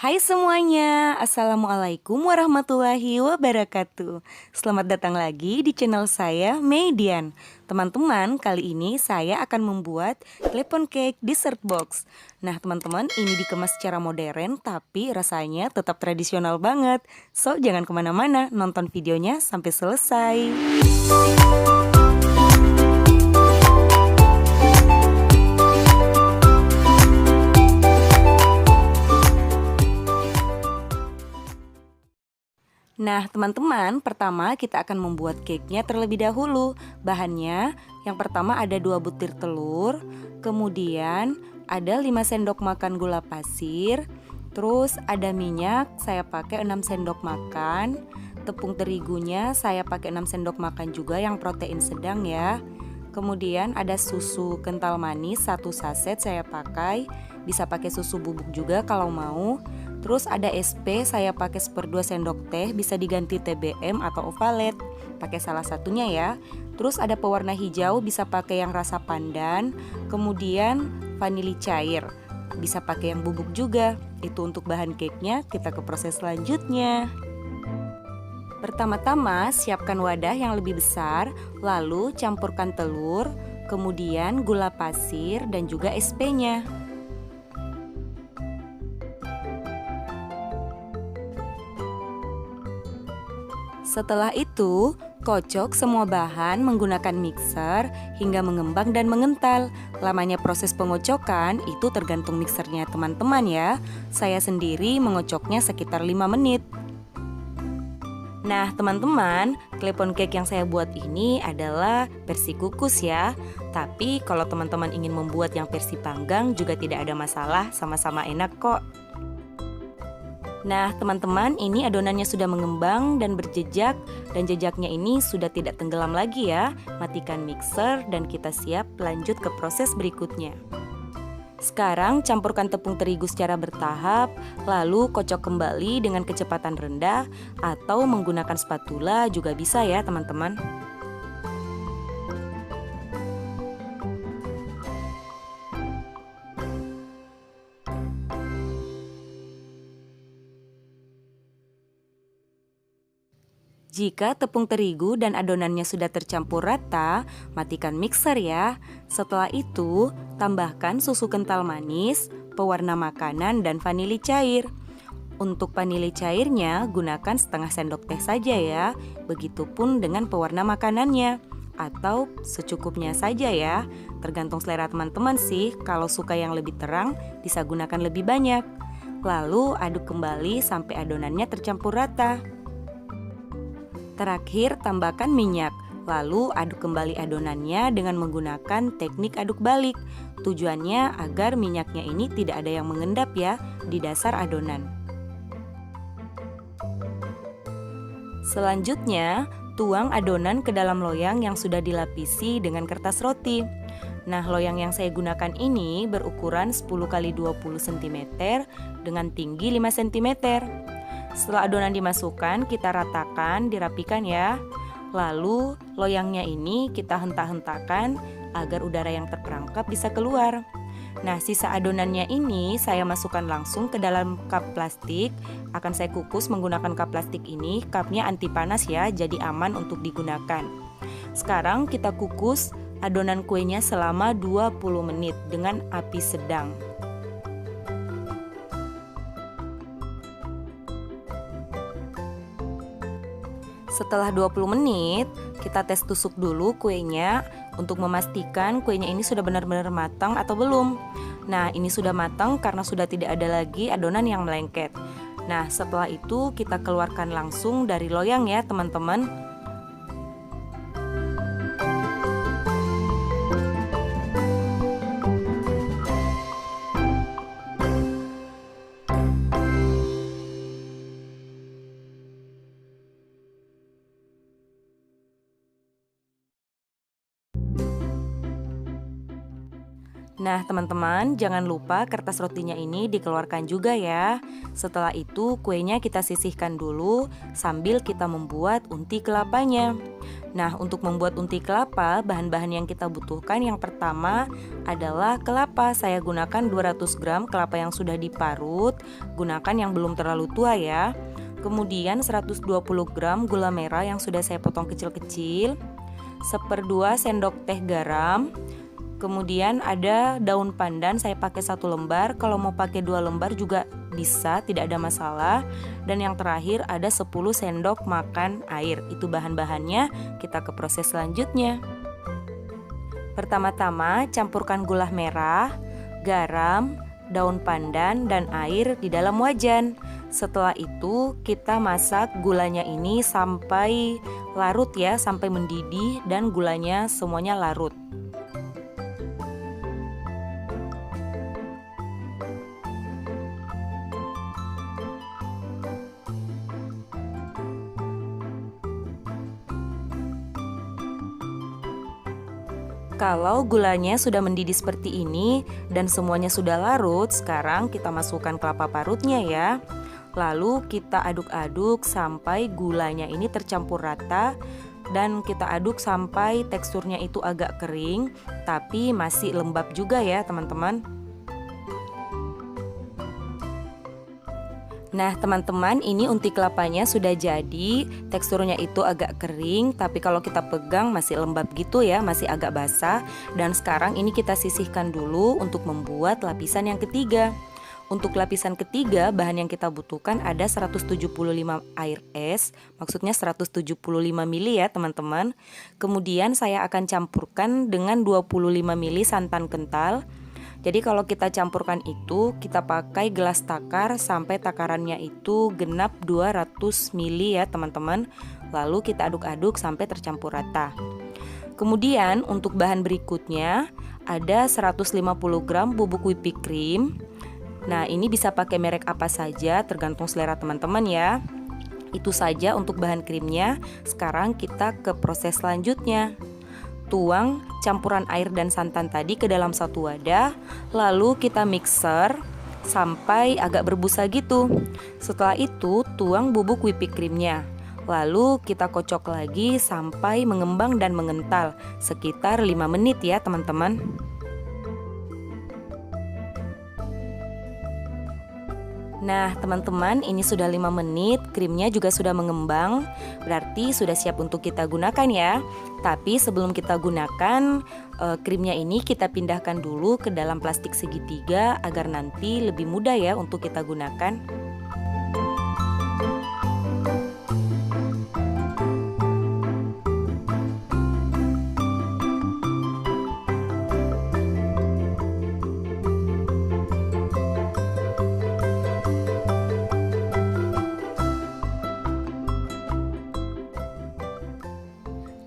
Hai semuanya, Assalamualaikum warahmatullahi wabarakatuh. Selamat datang lagi di channel saya, Median. Teman-teman, kali ini saya akan membuat klepon cake dessert box. Nah teman-teman, ini dikemas secara modern tapi rasanya tetap tradisional banget. So, jangan kemana-mana, nonton videonya sampai selesai. Nah teman-teman, pertama kita akan membuat cake-nya terlebih dahulu. Bahannya, yang pertama ada 2 butir telur, kemudian ada 5 sendok makan gula pasir, terus ada minyak, saya pakai 6 sendok makan, tepung terigunya saya pakai 6 sendok makan juga yang protein sedang ya. Kemudian ada susu kental manis 1 saset saya pakai, bisa pakai susu bubuk juga kalau mau. Terus ada SP, saya pakai 1/2 sendok teh, bisa diganti TBM atau Ovalet, pakai salah satunya ya. Terus ada pewarna hijau, bisa pakai yang rasa pandan. Kemudian vanili cair, bisa pakai yang bubuk juga. Itu untuk bahan cake-nya, kita ke proses selanjutnya. Pertama-tama siapkan wadah yang lebih besar, lalu campurkan telur, kemudian gula pasir dan juga SP-nya. Setelah itu, kocok semua bahan menggunakan mixer hingga mengembang dan mengental. Lamanya proses pengocokan itu tergantung mixernya teman-teman ya. Saya sendiri mengocoknya sekitar 5 menit. Nah teman-teman, klepon cake yang saya buat ini adalah versi kukus ya. Tapi kalau teman-teman ingin membuat yang versi panggang juga tidak ada masalah, sama-sama enak kok. Nah teman-teman, ini adonannya sudah mengembang dan berjejak, dan jejaknya ini sudah tidak tenggelam lagi ya. Matikan mixer dan kita siap lanjut ke proses berikutnya. Sekarang campurkan tepung terigu secara bertahap, lalu kocok kembali dengan kecepatan rendah atau menggunakan spatula juga bisa ya teman-teman. Jika tepung terigu dan adonannya sudah tercampur rata, matikan mixer ya. Setelah itu, tambahkan susu kental manis, pewarna makanan, dan vanili cair. Untuk vanili cairnya, gunakan setengah sendok teh saja ya. Begitupun dengan pewarna makanannya, atau secukupnya saja ya. Tergantung selera teman-teman sih, kalau suka yang lebih terang, bisa gunakan lebih banyak. Lalu aduk kembali sampai adonannya tercampur rata. Terakhir, tambahkan minyak, lalu aduk kembali adonannya dengan menggunakan teknik aduk balik. Tujuannya agar minyaknya ini tidak ada yang mengendap ya di dasar adonan. Selanjutnya, tuang adonan ke dalam loyang yang sudah dilapisi dengan kertas roti. Nah, loyang yang saya gunakan ini berukuran 10 x 20 cm dengan tinggi 5 cm. Setelah adonan dimasukkan, kita ratakan, dirapikan ya. Lalu loyangnya ini kita hentak-hentakan agar udara yang terperangkap bisa keluar. Nah, sisa adonannya ini saya masukkan langsung ke dalam cup plastik. Akan saya kukus menggunakan cup plastik ini. Cupnya anti panas ya, jadi aman untuk digunakan. Sekarang kita kukus adonan kuenya selama 20 menit dengan api sedang. Setelah 20 menit, kita tes tusuk dulu kuenya untuk memastikan kuenya ini sudah benar-benar matang atau belum. Nah, ini sudah matang karena sudah tidak ada lagi adonan yang melengket. Nah, setelah itu kita keluarkan langsung dari loyang ya, teman-teman. Nah, teman-teman, jangan lupa kertas rotinya ini dikeluarkan juga ya. Setelah itu, kuenya kita sisihkan dulu sambil kita membuat unti kelapanya. Nah, untuk membuat unti kelapa, bahan-bahan yang kita butuhkan yang pertama adalah kelapa. Saya gunakan 200 gram kelapa yang sudah diparut, gunakan yang belum terlalu tua ya. Kemudian 120 gram gula merah yang sudah saya potong kecil-kecil, 1/2 sendok teh garam. Kemudian ada daun pandan, saya pakai 1 lembar, kalau mau pakai 2 lembar juga bisa, tidak ada masalah. Dan yang terakhir ada 10 sendok makan air. Itu bahan-bahannya, kita ke proses selanjutnya. Pertama-tama campurkan gula merah, garam, daun pandan, dan air di dalam wajan. Setelah itu kita masak gulanya ini sampai larut ya, sampai mendidih dan gulanya semuanya larut. Kalau gulanya sudah mendidih seperti ini dan semuanya sudah larut, sekarang kita masukkan kelapa parutnya ya. Lalu kita aduk-aduk sampai gulanya ini tercampur rata dan kita aduk sampai teksturnya itu agak kering tapi masih lembab juga ya teman-teman. Nah teman-teman, ini unti kelapanya sudah jadi, teksturnya itu agak kering tapi kalau kita pegang masih lembab gitu ya, masih agak basah. Dan sekarang ini kita sisihkan dulu untuk membuat lapisan yang ketiga. Untuk lapisan ketiga, bahan yang kita butuhkan ada 175 air es, maksudnya 175 ml ya teman-teman. Kemudian saya akan campurkan dengan 25 ml santan kental. Jadi kalau kita campurkan itu, kita pakai gelas takar sampai takarannya itu genap 200 ml ya teman-teman. Lalu kita aduk-aduk sampai tercampur rata. Kemudian untuk bahan berikutnya ada 150 gram bubuk whipping cream. Nah ini bisa pakai merek apa saja tergantung selera teman-teman ya. Itu saja untuk bahan krimnya. Sekarang kita ke proses selanjutnya. Tuang campuran air dan santan tadi ke dalam satu wadah, lalu kita mixer sampai agak berbusa gitu. Setelah itu tuang bubuk whipping creamnya, lalu kita kocok lagi sampai mengembang dan mengental sekitar 5 menit ya teman-teman. Nah teman-teman, ini sudah 5 menit, krimnya juga sudah mengembang, berarti sudah siap untuk kita gunakan ya. Tapi sebelum kita gunakan krimnya ini kita pindahkan dulu ke dalam plastik segitiga agar nanti lebih mudah ya untuk kita gunakan.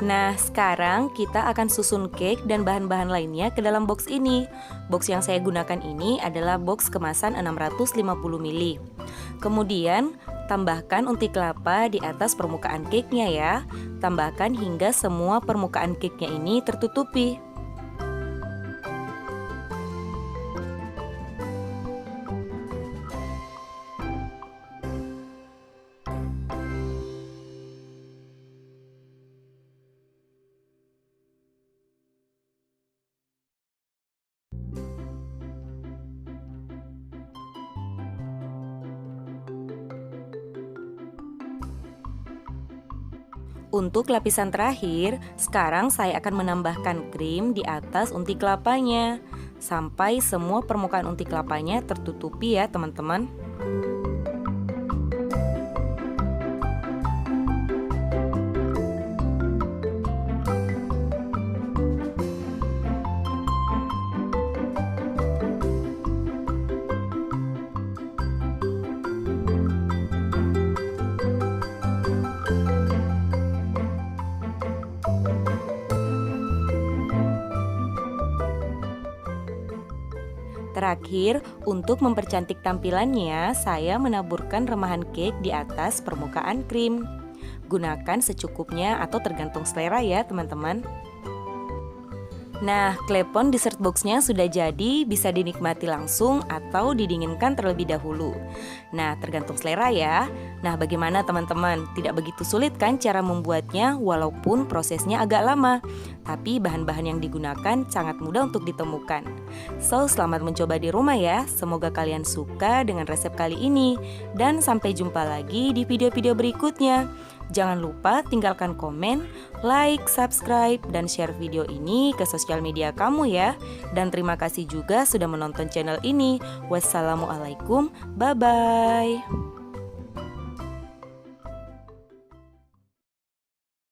Nah, sekarang kita akan susun cake dan bahan-bahan lainnya ke dalam box ini. Box yang saya gunakan ini adalah box kemasan 650 ml. Kemudian, tambahkan unti kelapa di atas permukaan cake-nya ya. Tambahkan hingga semua permukaan cake-nya ini tertutupi. Untuk lapisan terakhir, sekarang saya akan menambahkan krim di atas unti kelapanya sampai semua permukaan unti kelapanya tertutupi ya teman-teman. Terakhir, untuk mempercantik tampilannya, saya menaburkan remahan cake di atas permukaan krim. Gunakan secukupnya atau tergantung selera ya teman-teman. Nah, klepon dessert boxnya sudah jadi, bisa dinikmati langsung atau didinginkan terlebih dahulu. Nah, tergantung selera ya. Nah, bagaimana teman-teman? Tidak begitu sulit kan cara membuatnya walaupun prosesnya agak lama. Tapi bahan-bahan yang digunakan sangat mudah untuk ditemukan. So, selamat mencoba di rumah ya. Semoga kalian suka dengan resep kali ini. Dan sampai jumpa lagi di video-video berikutnya. Jangan lupa tinggalkan komen, like, subscribe, dan share video ini ke sosial media kamu ya. Dan terima kasih juga sudah menonton channel ini. Wassalamualaikum, bye-bye.